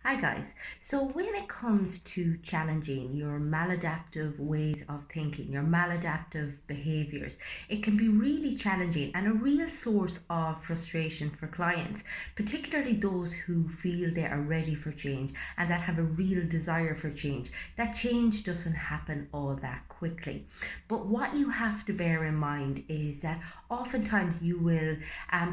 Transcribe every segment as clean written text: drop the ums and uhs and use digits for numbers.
Hi guys. So when it comes to challenging your maladaptive ways of thinking, your maladaptive behaviors, it can be really challenging and a real source of frustration for clients, particularly those who feel they are ready for change and that have a real desire for change. That change doesn't happen all that quickly. But what you have to bear in mind is that oftentimes you will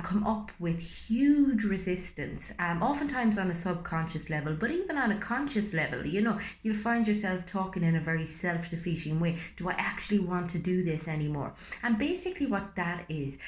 come up with huge resistance, oftentimes on a subconscious level, but even on a conscious level. You'll find yourself talking in a very self defeating way. Do I actually want to do this anymore? And basically, what that is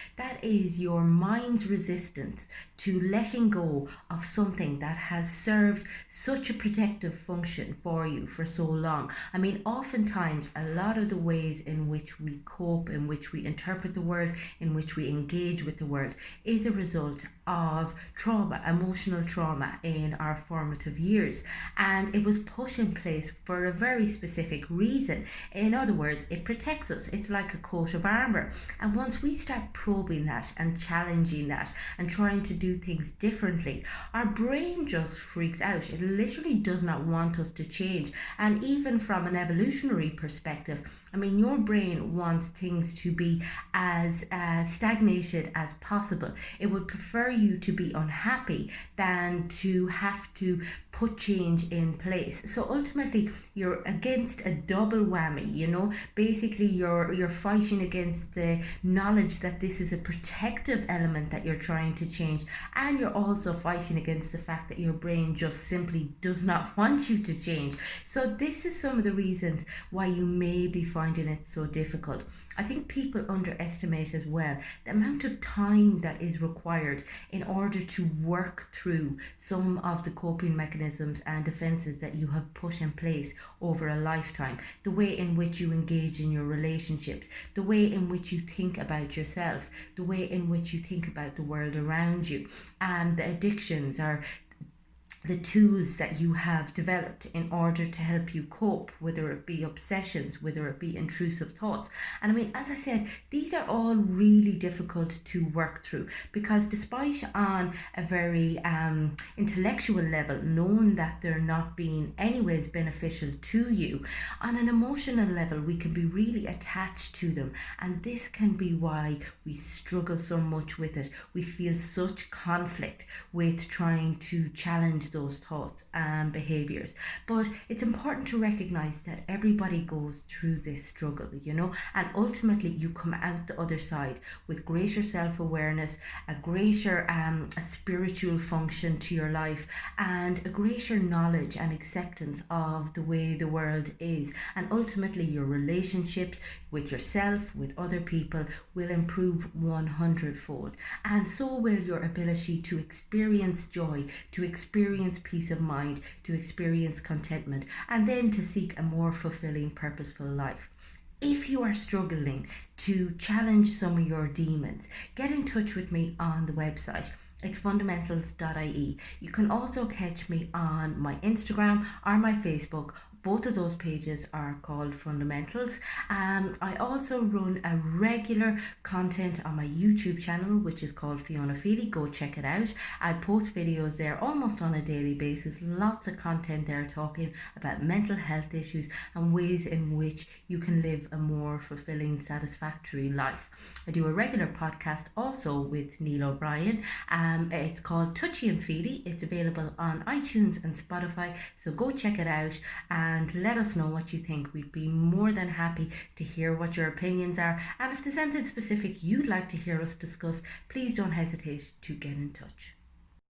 your mind's resistance to letting go of something that has served such a protective function for you for so long. I mean, oftentimes, a lot of the ways in which we cope, in which we interpret the world, in which we engage with the world, is a result of trauma, emotional trauma in our formative years. And it was put in place for a very specific reason. In other words, it protects us. It's like a coat of armor. And once we start probing that and challenging that and trying to do things differently, our brain just freaks out. It literally does not want us to change. And even from an evolutionary perspective, I mean, your brain wants things to be as stagnated as possible. It would prefer you to be unhappy than to have to put change in place. So ultimately, you're against a double whammy. Basically, you're fighting against the knowledge that this is a protective element that you're trying to change, and you're also fighting against the fact that your brain just simply does not want you to change. So this is some of the reasons why you may be finding it so difficult. I think people underestimate as well the amount of time that is required in order to work through some of the coping mechanisms and defenses that you have put in place over a lifetime. The way in which you engage in your relationships, the way in which you think about yourself, the way in which you think about the world around you, and the addictions are the tools that you have developed in order to help you cope, whether it be obsessions, whether it be intrusive thoughts. And I mean, as I said, these are all really difficult to work through because despite on a very intellectual level, knowing that they're not being anyways beneficial to you, on an emotional level, we can be really attached to them. And this can be why we struggle so much with it. We feel such conflict with trying to challenge those thoughts and behaviors. But it's important to recognize that everybody goes through this struggle, and ultimately you come out the other side with greater self-awareness, a greater a spiritual function to your life, and a greater knowledge and acceptance of the way the world is. And ultimately your relationships with yourself, with other people, will improve 100-fold. And so will your ability to experience joy, to experience peace of mind, to experience contentment, and then to seek a more fulfilling, purposeful life. If you are struggling to challenge some of your demons, get in touch with me on the website. It's fundamentals.ie. You can also catch me on my Instagram or my Facebook. Both of those pages are called Fundamentals. I also run a regular content on my YouTube channel, which is called Fiona Feely. Go check it out. I post videos there almost on a daily basis. Lots of content there talking about mental health issues and ways in which you can live a more fulfilling, satisfactory life. I do a regular podcast also with Neil O'Brien. It's called Touchy and Feely. It's available on iTunes and Spotify. So go check it out and let us know what you think. We'd be more than happy to hear what your opinions are. And if there's anything specific you'd like to hear us discuss, please don't hesitate to get in touch.